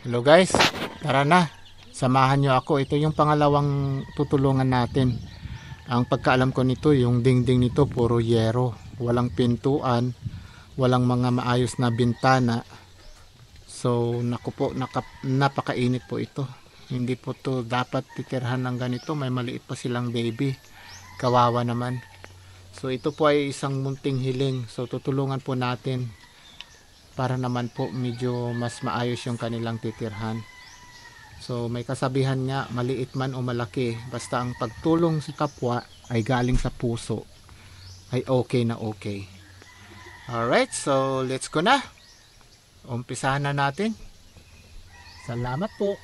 Hello guys, tara na. Samahan nyo ako. Ito yung pangalawang tutulungan natin. Ang pagkaalam ko nito, yung dingding nito puro yero. Walang pintuan, walang mga maayos na bintana. So, naku po, napakainit po ito. Hindi po to dapat titirhan ng ganito. May maliit pa silang baby. Kawawa naman. So, ito po ay isang munting hiling. So, tutulungan po natin para naman po medyo mas maayos yung kanilang titirhan. So may kasabihan nga, maliit man o malaki, basta ang pagtulong sa kapwa ay galing sa puso, ay okay na okay. Alright, so let's go na. Umpisahan na natin. Salamat po.